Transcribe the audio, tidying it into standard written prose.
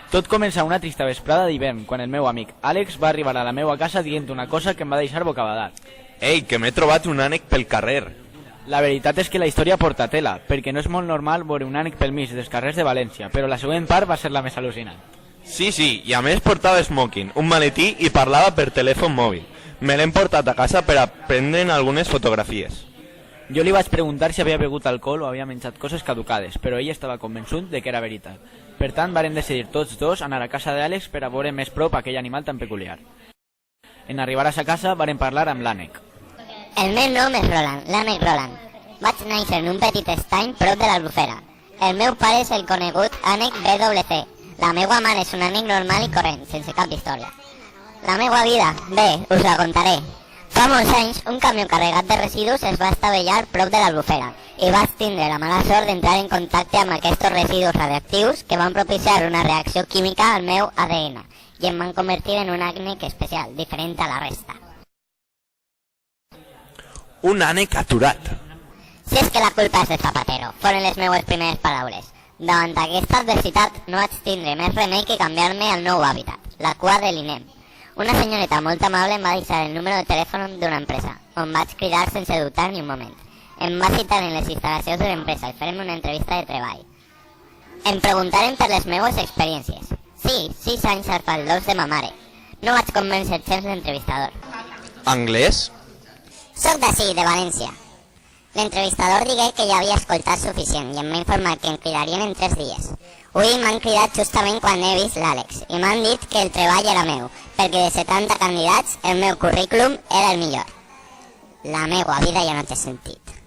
Tot comença una trista vesprada d'hivern, quan el meu amic Àlex va arribar a la meva casa dient una cosa que em va deixar bocabadat. Ei, que m'he trobat un ànec pel carrer. La veritat és que la història porta tela, perquè no és molt normal veure un ànec pel mig dels carrers de València, però la següent part va ser la més al·lucinant. Sí, i a més portava smoking, un maletí i parlava per telèfon mòbil. Me l'hem portat a casa per a prendre'n algunes fotografies. Jo li vaig preguntar si havia begut alcohol o havia menjat coses caducades, però ell estava convençut de que era veritat. Per tant, varen decidir tots dos anar a casa d'Àlex per a veure més prop aquell animal tan peculiar. En arribar a sa casa, varen parlar amb l'ànec. El meu nom és Roland, l'ànec Roland. Vaig néixer en un petit estany prop de l'Albufera. El meu pare és el conegut ànec BWC. La meva mare és un ànec normal i corrent, sense cap història. La meva vida, bé, us la contaré. Fa molts anys, un camió carregat de residus es va estavellar prop de l'Albufera i vaig tindre la mala sort d'entrar en contacte amb aquests residus radioactius que van propiciar una reacció química al meu ADN i em van convertir en un ànec especial, diferent a la resta. Un ànec aturat. Si és que la culpa és de Zapatero, foren les meues primeres paraules. Davant aquesta adversitat no vaig tindre més remei que canviar-me al nou hàbitat, la cua de l'INEM. Una senyoreta molt amable em va deixar el número de telèfon d'una empresa, on vaig cridar sense dubtar ni un moment. Em va citar en les instal·lacions de l'empresa i farem una entrevista de treball. Em preguntaren per les meues experiències. Sí, 6 anys als faldons de ma mare. No vaig convèncer gens l'entrevistador. Anglès? Soc d'ací, de València. L'entrevistador digué que ja havia escoltat suficient i em va informar que em cridarien en 3 dies. Avui m'han cridat justament quan he vist l'Àlex i m'han dit que el treball era meu, perquè de 70 candidats el meu currículum era el millor. La meua vida ja no té sentit.